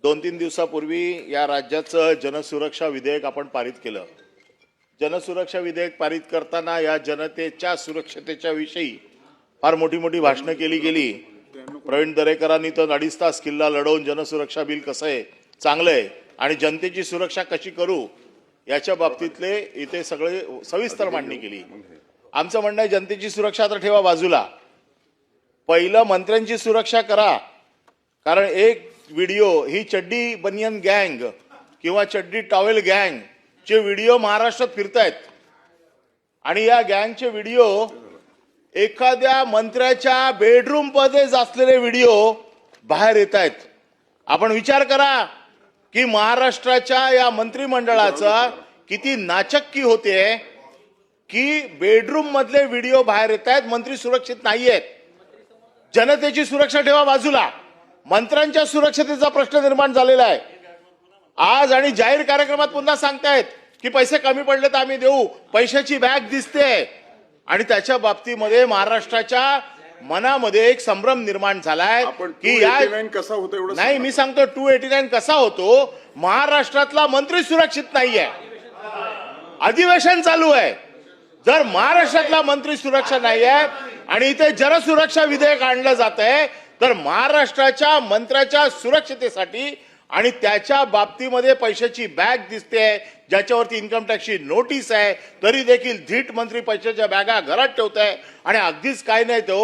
2-3 दिवसापूर्वी या राज्याचं जनसुरक्षा विधेयक आपण पारित केलं। जनसुरक्षा विधेयक पारित करताना या जनतेच्या सुरक्षतेच्या विषयी फार मोठी भाषणं केली गेली। प्रवीण दरेकरांनी तर 2.5 तास किल्ला लढवून जनसुरक्षा बिल कसं आहे, चांगलं आहे आणि जनतेची सुरक्षा कशी करू याच्या बाबतीतले इथे सगळे सविस्तर मांडणी केली। आमचं म्हणणं आहे जनतेची सुरक्षा तर ठेवा बाजूला, पहिलं मंत्र्यांची सुरक्षा करा। कारण एक व्हिडिओ ही चड्डी बनियन गँग किंवा चड्डी टॉवेल गँग चे व्हिडिओ महाराष्ट्रात फिरतायत आणि या गँगचे व्हिडिओ एखाद्या मंत्र्याच्या बेडरूम मध्ये असलेले व्हिडिओ बाहेर येत आहेत। आपण विचार करा की महाराष्ट्राच्या या मंत्रिमंडळाचा किती नाचक्की होते की बेडरूम मधले व्हिडिओ बाहेर येत आहेत, मंत्री सुरक्षित नाहीयेत। जनतेची सुरक्षा ठेवा बाजूला, मंत्र्यांच्या सुरक्षतेचा प्रश्न निर्माण झालेला आहे आज। आणि जाहीर कार्यक्रमात पुन्हा सांगतायत की पैसे कमी पडले तर आम्ही देऊ, पैशाची बॅग दिसते आणि त्याच्या बाबतीमध्ये महाराष्ट्राच्या मनामध्ये एक संभ्रम निर्माण झालाय की या कसा होतो एवढं नाही, मी सांगतो 289 कसा होतो। महाराष्ट्रातला मंत्री सुरक्षित नाहीये, अधिवेशन चालू आहे। जर महाराष्ट्रातला मंत्री सुरक्षा नाहीये आणि इथे जनसुरक्षा विधेयक आणलं जात आहे तर महाराष्ट्राच्या मंत्र्याच्या सुरक्षतेसाठी आणि त्याच्या बाबतीमध्ये पैशाची बॅग दिसते ज्याच्यावरती इन्कम टॅक्सची नोटीस आहे तरी देखील धीट मंत्री पैशाच्या बॅगा घरात ठेवत आहे आणि अगदीच काय नाही तो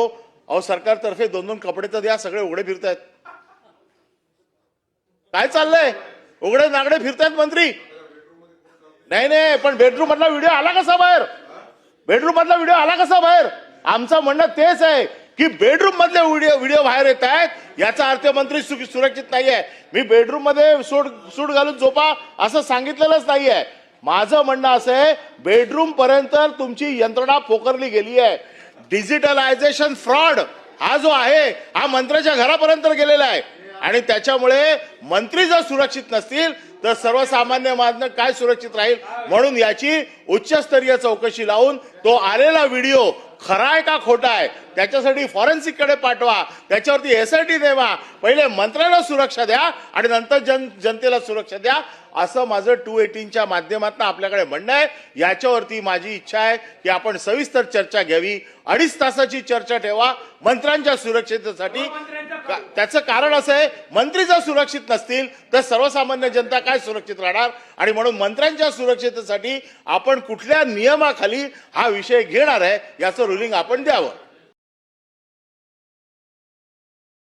अहो सरकारतर्फे 2-2 कपडे तर द्या, सगळे उघडे फिरतायत। काय चाललंय, उघडे नागडे फिरतायत मंत्री। नाही पण बेडरूम मधला व्हिडिओ आला कसा बाहेर, बेडरूम मधला व्हिडिओ आला कसा बाहेर? आमचं म्हणणं तेच आहे की बेडरूम मधले व्हिडिओ बाहेर येत आहेत याचा अर्थ मंत्री सुरक्षित नाहीये। मी बेडरूम मध्ये सूट घालून झोपा असं सांगितलेलंच नाहीये। माझं म्हणणं असं आहे बेडरूम पर्यंत तुमची यंत्रणा पोकरली गेली आहे। डिजिटलायझेशन फ्रॉड हा जो आहे हा मंत्र्याच्या घरापर्यंत गेलेला आहे आणि त्याच्यामुळे मंत्री जर सुरक्षित नसतील तर सर्वसामान्य मानव काय सुरक्षित राहील? म्हणून याची उच्चस्तरीय चौकशी लावून तो आलेला व्हिडिओ खरा आहे का खोटा आहे त्याच्यासाठी फॉरेन्सिक कडे पाठवा, त्याच्यावरती SIT देवा, पहिले मंत्र्याला सुरक्षा द्या आणि नंतर जनतेला सुरक्षा द्या, असं माझं 218च्या माध्यमातून आपल्याकडे म्हणणं आहे। याच्यावरती माझी इच्छा आहे की आपण सविस्तर चर्चा घ्यावी, 2.5 तासाची चर्चा ठेवा मंत्र्यांच्या सुरक्षेसाठी। त्याचं कारण असं आहे मंत्री जर सुरक्षित नसतील तर सर्वसामान्य जनता काय सुरक्षित राहणार आणि म्हणून मंत्र्यांच्या सुरक्षेसाठी आपण कुठल्या नियमाखाली हा विषय घेणार आहे याचं रुलिंग आपण द्यावं।